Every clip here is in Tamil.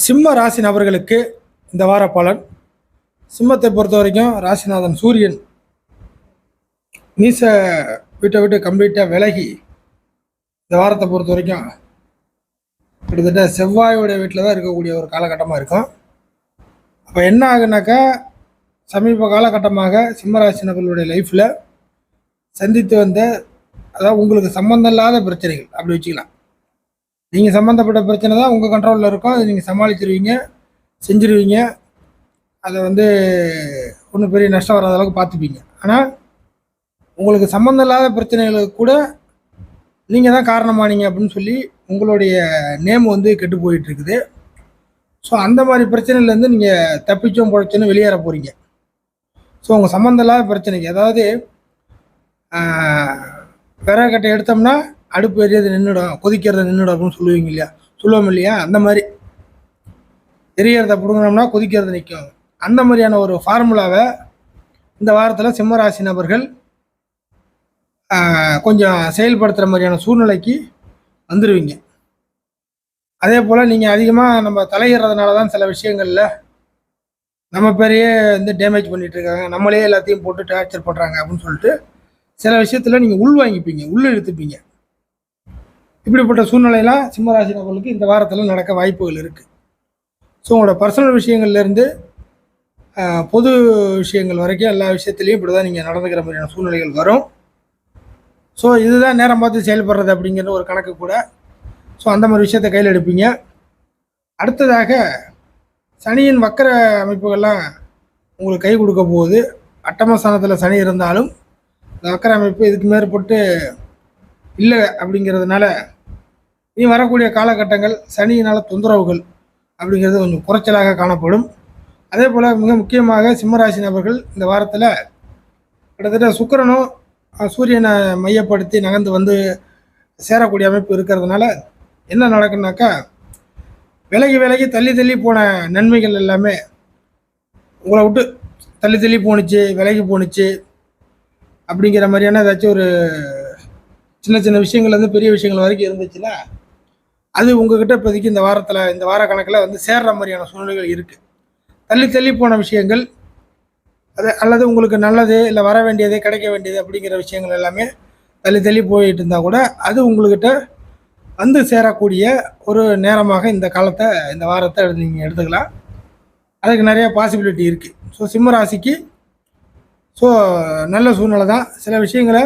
சிம்ம ராசி நபர்களுக்கு இந்த வார பலன். சிம்மத்தை பொறுத்த வரைக்கும் ராசிநாதன் சூரியன் நீச வீட்டை விட்டு கம்ப்ளீட்டாக விலகி இந்த வாரத்தை பொறுத்த வரைக்கும் கிட்டத்தட்ட செவ்வாயோடைய வீட்டில் தான் இருக்கக்கூடிய ஒரு காலகட்டமாக இருக்கும். அப்போ என்ன ஆகுனாக்கா, சமீப காலகட்டமாக சிம்மராசி நபர்களுடைய லைஃப்பில் சந்தித்து வந்த, அதாவது உங்களுக்கு சம்மந்தம் இல்லாத பிரச்சனைகள் அப்படி வச்சுக்கலாம். நீங்கள் சம்மந்தப்பட்ட பிரச்சனை தான் உங்கள் கண்ட்ரோலில் இருக்கும், அதை நீங்கள் சமாளிச்சிருவீங்க, செஞ்சுருவீங்க. அதை ஒன்றும் பெரிய நஷ்டம் வராத அளவுக்கு பார்த்துப்பீங்க. ஆனால் உங்களுக்கு சம்மந்தம் இல்லாத பிரச்சனைகளுக்கு கூட நீங்கள் தான் காரணமானீங்க அப்படின்னு சொல்லி உங்களுடைய நேம் கெட்டு போயிட்டுருக்குது. ஸோ அந்த மாதிரி பிரச்சனையிலேருந்து நீங்கள் தப்பிச்சோம் பொழைச்சோன்னு வெளியேற போகிறீங்க. ஸோ உங்கள் சம்மந்தம் இல்லாத பிரச்சனைக்கு, அதாவது விறகட்டை எடுத்தோம்னா அடுப்பு எரியது நின்றுடும், கொதிக்கிறத நின்றுடும் அப்படின்னு சொல்லுவோம் இல்லையா? அந்த மாதிரி எரியறத பிடுங்கினோம்னா கொதிக்கிறது நிற்கும். அந்த மாதிரியான ஒரு ஃபார்முலாவை இந்த வாரத்தில் சிம்மராசி நபர்கள் கொஞ்சம் செயல்படுத்துகிற மாதிரியான சூழ்நிலைக்கு வந்துடுவீங்க. அதே போல் நீங்கள் அதிகமாக நம்ம தலையிடுறதுனால தான் சில விஷயங்களில் நம்ம பேரையே டேமேஜ் பண்ணிகிட்ருக்காங்க, நம்மளே எல்லாத்தையும் போட்டு டார்ச்சர் பண்ணுறாங்க அப்படின்னு சொல்லிட்டு சில விஷயத்தில் நீங்கள் உள் வாங்கிப்பீங்க, உள்ள இழுத்துப்பீங்க. இப்படிப்பட்ட சூழ்நிலையெல்லாம் சிம்மராசி நபர்களுக்கு இந்த வாரத்தில் நடக்க வாய்ப்புகள் இருக்குது. ஸோ உங்களோட பர்சனல் விஷயங்கள்லேருந்து பொது விஷயங்கள் வரைக்கும் எல்லா விஷயத்துலையும் இப்படி தான் நீங்கள் நடந்துக்கிற மாதிரியான சூழ்நிலைகள் வரும். ஸோ இதுதான் நேரம் பார்த்து செயல்படுறது அப்படிங்கிற ஒரு கணக்கு கூட. ஸோ அந்த மாதிரி விஷயத்தை கையில் எடுப்பீங்க. அடுத்ததாக சனியின் வக்கர அமைப்புகள்லாம் உங்களுக்கு கை கொடுக்க போகுது. அட்டமஸ்தானத்தில் சனி இருந்தாலும் இந்த வக்கர அமைப்பு இதுக்கு மேற்பட்டு இல்லை அப்படிங்கிறதுனால நீ வரக்கூடிய காலகட்டங்கள் சனியினால் தொந்தரவுகள் அப்படிங்கிறது கொஞ்சம் குறைச்சலாக காணப்படும். அதே போல் மிக முக்கியமாக சிம்மராசி நபர்கள் இந்த வாரத்தில் கிட்டத்தட்ட சுக்கிரனும் சூரியனை மையப்படுத்தி நகர்ந்து சேரக்கூடிய அமைப்பு இருக்கிறதுனால என்ன நடக்குனாக்கா, விலகி தள்ளி போன நன்மைகள் எல்லாமே உங்களை விட்டு தள்ளி போணுச்சு, விலகி போணுச்சு அப்படிங்கிற மாதிரியான ஏதாச்சும் ஒரு சின்ன விஷயங்கள் பெரிய விஷயங்கள் வரைக்கும் இருந்துச்சுன்னா அது உங்ககிட்ட இப்போதைக்கு இந்த வார கணக்கில் சேர்ற மாதிரியான சூழ்நிலைகள் இருக்குது. தள்ளி போன விஷயங்கள் அல்லது உங்களுக்கு நல்லது இல்லை வர வேண்டியது கிடைக்க வேண்டியது அப்படிங்கிற விஷயங்கள் எல்லாமே தள்ளி போயிட்டு இருந்தால் கூட அது உங்கள்கிட்ட சேரக்கூடிய ஒரு நேரமாக இந்த வாரத்தை நீங்கள் எடுத்துக்கலாம். அதுக்கு நிறைய பாசிபிலிட்டி இருக்குது. ஸோ சிம்ம ராசிக்கு நல்ல சூழ்நிலை தான். சில விஷயங்களை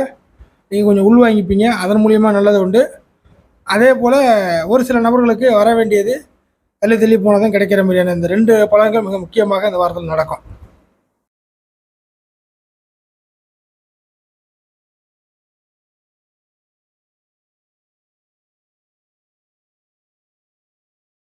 நீங்கள் கொஞ்சம் உள்வாங்கிப்பீங்க, அதன் மூலியமாக நல்லது உண்டு. அதே போல் ஒரு சில நபர்களுக்கு வர வேண்டியது தள்ளி போனதும் கிடைக்கிற மாதிரியான இந்த 2 பலன்கள் மிக முக்கியமாக இந்த வாரத்தில் நடக்கும்.